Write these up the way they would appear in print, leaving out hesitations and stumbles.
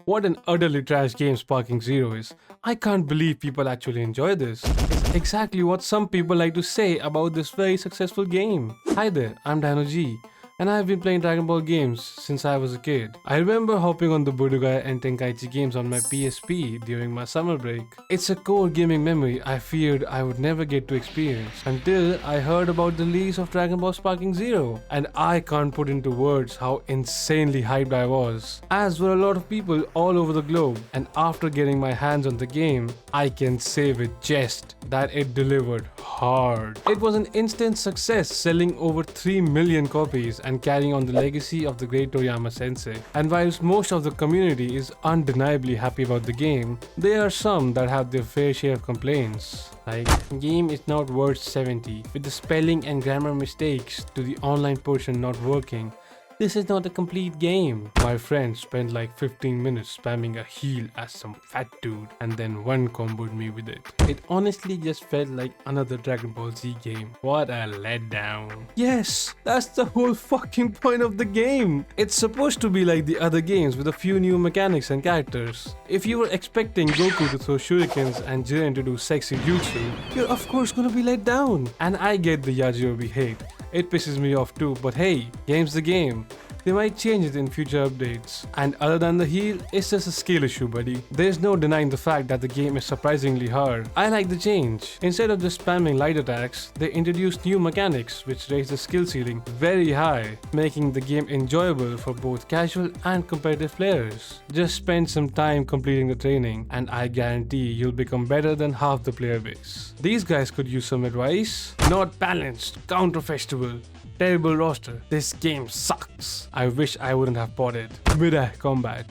What an utterly trash game Sparking Zero is. I can't believe people actually enjoy this. It's exactly what some people like to say about this very successful game. Hi there, I'm Dinoh G, and I've been playing Dragon Ball games since I was a kid. I remember hopping on the Budokai and Tenkaichi games on my PSP during my summer break. It's a core gaming memory I feared I would never get to experience until I heard about the release of Dragon Ball Sparking Zero, and I can't put into words how insanely hyped I was, as were a lot of people all over the globe. And after getting my hands on the game, I can say with jest that it delivered hard. It was an instant success, selling over 3 million copies and carrying on the legacy of the great Toriyama sensei. And whilst most of the community is undeniably happy about the game, there are some that have their fair share of complaints. Like, game is not worth 70, with the spelling and grammar mistakes to the online portion not working. This is not a complete game. My friend spent like 15 minutes spamming a heal as some fat dude and then one comboed me with it. It honestly just felt like another Dragon Ball Z game. What a letdown. Yes, that's the whole fucking point of the game. It's supposed to be like the other games with a few new mechanics and characters. If you were expecting Goku to throw shurikens and Jiren to do sexy jutsu, you're of course gonna be let down. And I get the Yajirobe hate. It pisses me off too, but hey, game's the game. They might change it in future updates. And other than the heal, it's just a skill issue, buddy. There's no denying the fact that the game is surprisingly hard. I like the change. Instead of just spamming light attacks, they introduced new mechanics which raise the skill ceiling very high, making the game enjoyable for both casual and competitive players. Just spend some time completing the training and I guarantee you'll become better than half the player base. These guys could use some advice. Not balanced, counter-festival. Terrible roster. This game sucks. I wish I wouldn't have bought it. Mid-air combat.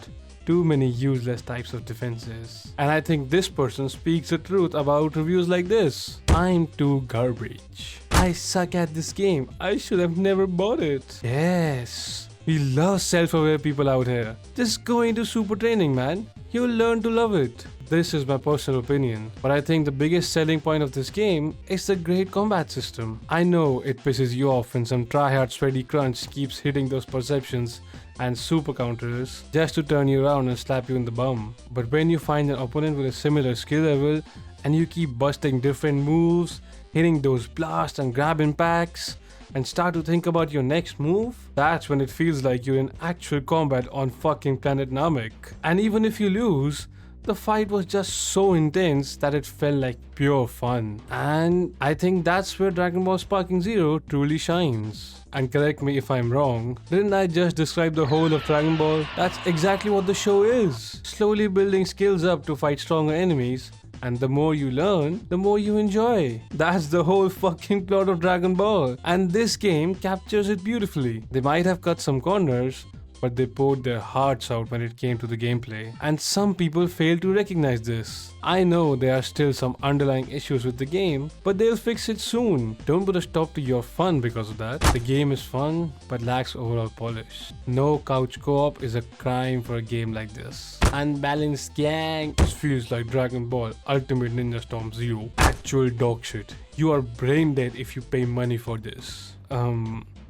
Too many useless types of defenses. And I think this person speaks the truth about reviews like this. I'm too garbage. I suck at this game. I should have never bought it. Yes. We love self-aware people out here. Just go into super training, man. You'll learn to love it. This is my personal opinion, but I think the biggest selling point of this game is the great combat system. I know it pisses you off when some tryhard sweaty crunch keeps hitting those perceptions and super counters just to turn you around and slap you in the bum. But when you find an opponent with a similar skill level and you keep busting different moves, hitting those blasts and grab impacts, and start to think about your next move, that's when it feels like you're in actual combat on fucking planet Namek. And even if you lose, the fight was just so intense that it felt like pure fun. And I think that's where Dragon Ball Sparking Zero truly shines. And correct me if I'm wrong, didn't I just describe the whole of Dragon Ball? That's exactly what the show is. Slowly building skills up to fight stronger enemies. And the more you learn, the more you enjoy. That's the whole fucking plot of Dragon Ball. And this game captures it beautifully. They might have cut some corners, but they poured their hearts out when it came to the gameplay. And some people fail to recognize this. I know there are still some underlying issues with the game, but they'll fix it soon. Don't put a stop to your fun because of that. The game is fun, but lacks overall polish. No couch co-op is a crime for a game like this. Unbalanced gang. This feels like Dragon Ball Ultimate Ninja Storm Zero. Actual dog shit. You are brain dead if you pay money for this.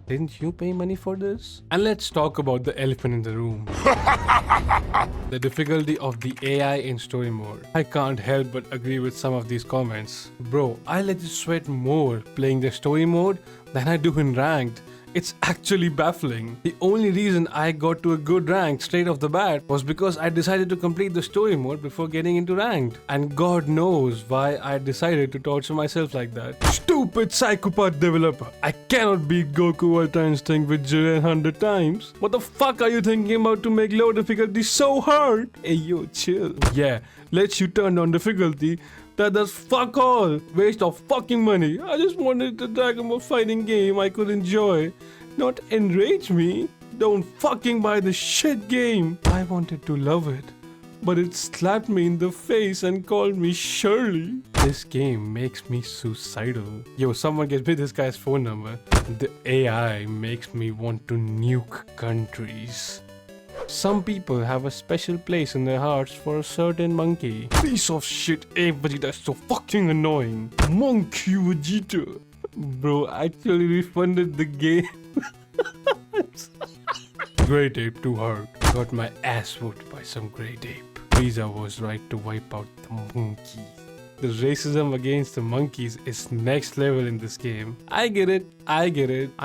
Didn't you pay money for this? And let's talk about the elephant in the room. The difficulty of the AI in story mode. I can't help but agree with some of these comments. Bro, I let you sweat more playing the story mode than I do in ranked. It's actually baffling. The only reason I got to a good rank straight off the bat was because I decided to complete the story mode before getting into ranked. And God knows why I decided to torture myself like that. Stupid psychopath developer. I cannot beat Goku Ultra Instinct with Jiren 100 times. What the fuck are you thinking about to make low difficulty so hard? Hey yo, chill. Yeah, lets you turn on difficulty. That does fuck all. Waste of fucking money. I just wanted a Dragon Ball fighting game I could enjoy, not enrage me. Don't fucking buy the shit game. I wanted to love it, but it slapped me in the face and called me Shirley. This game makes me suicidal. Yo, someone get me this guy's phone number. The AI makes me want to nuke countries. Some people have a special place in their hearts for a certain monkey. Piece of shit, Vegeta, that's so fucking annoying. Monkey Vegeta. Bro, actually refunded the game. Great ape, too hard. got my ass whooped by some great ape. Frieza was right to wipe out the monkeys. The racism against the monkeys is next level in this game. I get it. I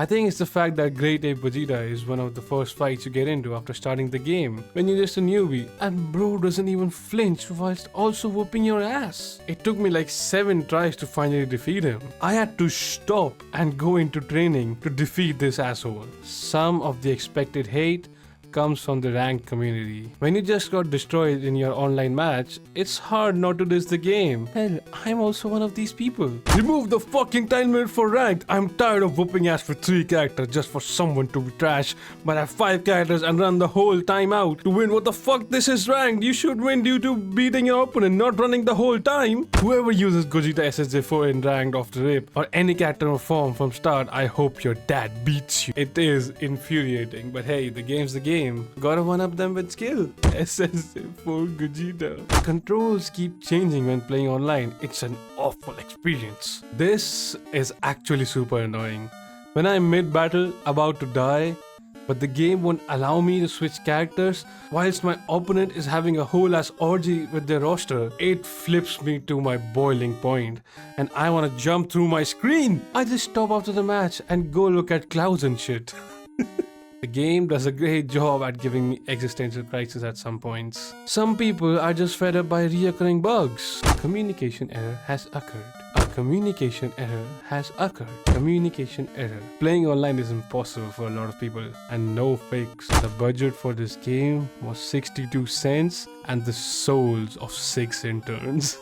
think it's the fact that Great Ape Vegeta is one of the first fights you get into after starting the game, when you're just a newbie, and bro doesn't even flinch whilst also whooping your ass. It took me like 7 tries to finally defeat him. I had to stop and go into training to defeat this asshole. Some of the expected hate comes from the ranked community. When you just got destroyed in your online match, it's hard not to diss the game. Hell, I'm also one of these people. Remove the fucking time limit for ranked. I'm tired of whooping ass for 3 characters just for someone to be trash, but have 5 characters and run the whole time out to win. What the fuck? This is ranked. You should win due to beating your opponent, not running the whole time. Whoever uses Gogeta SSJ4 in ranked off the rip, or any character or form from start, I hope your dad beats you. It is infuriating, but hey, the game's the game. Gotta one-up them with skill. SSJ4 Gogeta. Controls keep changing when playing online. It's an awful experience. This is actually super annoying. When I'm mid-battle, about to die, but the game won't allow me to switch characters whilst my opponent is having a whole ass orgy with their roster. It flips me to my boiling point and I wanna jump through my screen. I just stop after the match and go look at clouds and shit. The game does a great job at giving me existential crisis at some points. Some people are just fed up by reoccurring bugs. A communication error has occurred. A communication error has occurred. Communication error. Playing online is impossible for a lot of people, and no fakes. The budget for this game was 62 cents and the souls of 6 interns.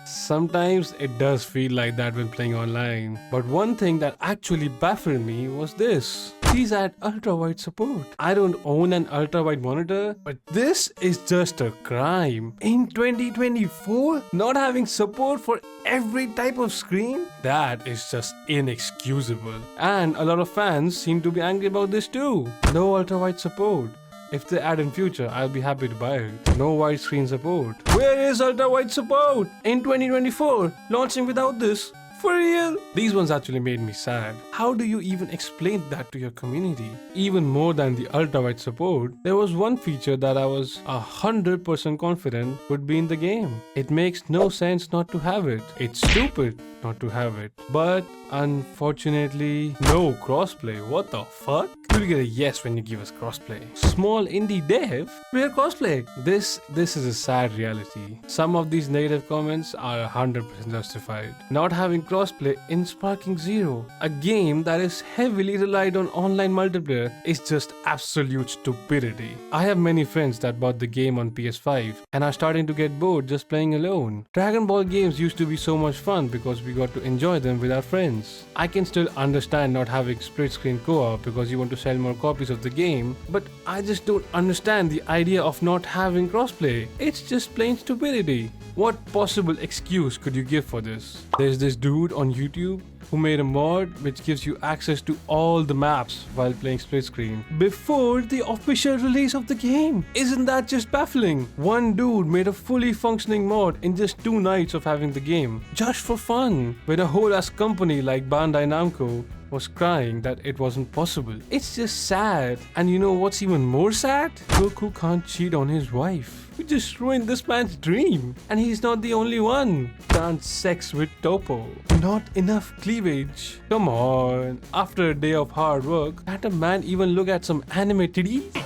Sometimes it does feel like that when playing online. But one thing that actually baffled me was this. These had ultra-wide support. I don't own an ultra-wide monitor, but this is just a crime. In 2024, not having support for every type of screen? That is just inexcusable. And a lot of fans seem to be angry about this too. No ultra-wide support. If they add in future, I'll be happy to buy it. No widescreen support. Where is ultra-wide support? In 2024, launching without this? For real? These ones actually made me sad. How do you even explain that to your community? Even more than the ultra-wide support, there was one feature that I was 100% confident would be in the game. It makes no sense not to have it. It's stupid not to have it. But unfortunately, no crossplay. What the fuck? You'll get a yes when you give us crossplay. Small indie dev? Where crossplay? This is a sad reality. Some of these negative comments are 100% justified. Not having crossplay in Sparking Zero, a game that is heavily relied on online multiplayer, is just absolute stupidity. I have many friends that bought the game on PS5 and are starting to get bored just playing alone. Dragon Ball games used to be so much fun because we got to enjoy them with our friends. I can still understand not having split screen co-op because you want to sell more copies of the game, but I just don't understand the idea of not having crossplay. It's just plain stupidity. What possible excuse could you give for this? There's this dude on YouTube who made a mod which gives you access to all the maps while playing split screen before the official release of the game. Isn't that just baffling? One dude made a fully functioning mod in just 2 nights of having the game, just for fun, when a whole ass company like Bandai Namco was crying that it wasn't possible. It's just sad. And you know what's even more sad? Goku can't cheat on his wife. We just ruined this man's dream. And he's not the only one. Can't sex with Topo. Not enough cleavage. Come on. After a day of hard work, can't a man even look at some anime titties?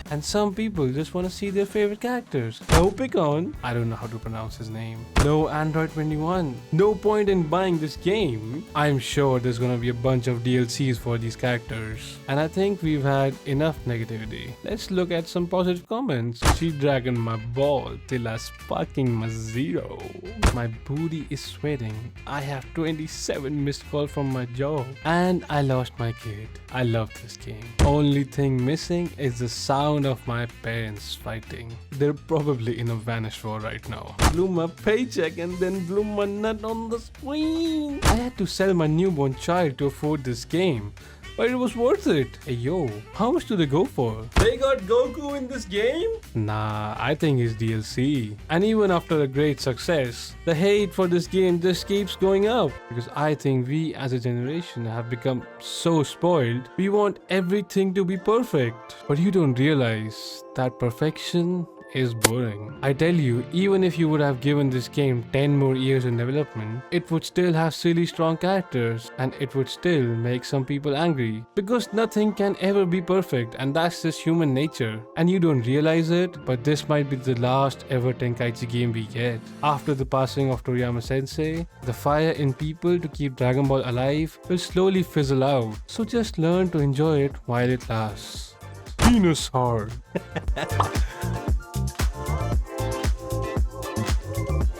And some people just want to see their favorite characters. Opicon, I don't know how to pronounce his name. No Android 21. No point in buying this game. I'm sure there's gonna be a bunch of DLCs for these characters. And I think we've had enough negativity. Let's look at some positive comments. She dragging my ball till I sparking my zero. My booty is sweating. I have 27 missed calls from my job. And I lost my kid. I love this game. Only thing missing is the sound of my parents fighting. They're probably in a vanish war right now. Blew my paycheck and then blew my nut on the screen. I had to sell my newborn child to afford this game. but it was worth it. Hey yo, how much do they go for? They got Goku in this game? Nah, I think it's DLC. And even after a great success, the hate for this game just keeps going up. Because I think we as a generation have become so spoiled, we want everything to be perfect. But you don't realize that perfection is boring. I tell you, even if you would have given this game 10 more years in development, it would still have silly strong characters and it would still make some people angry. Because nothing can ever be perfect and that's just human nature. And you don't realize it, but this might be the last ever Tenkaichi game we get. After the passing of Toriyama Sensei, the fire in people to keep Dragon Ball alive will slowly fizzle out. So just learn to enjoy it while it lasts. Dinosaur.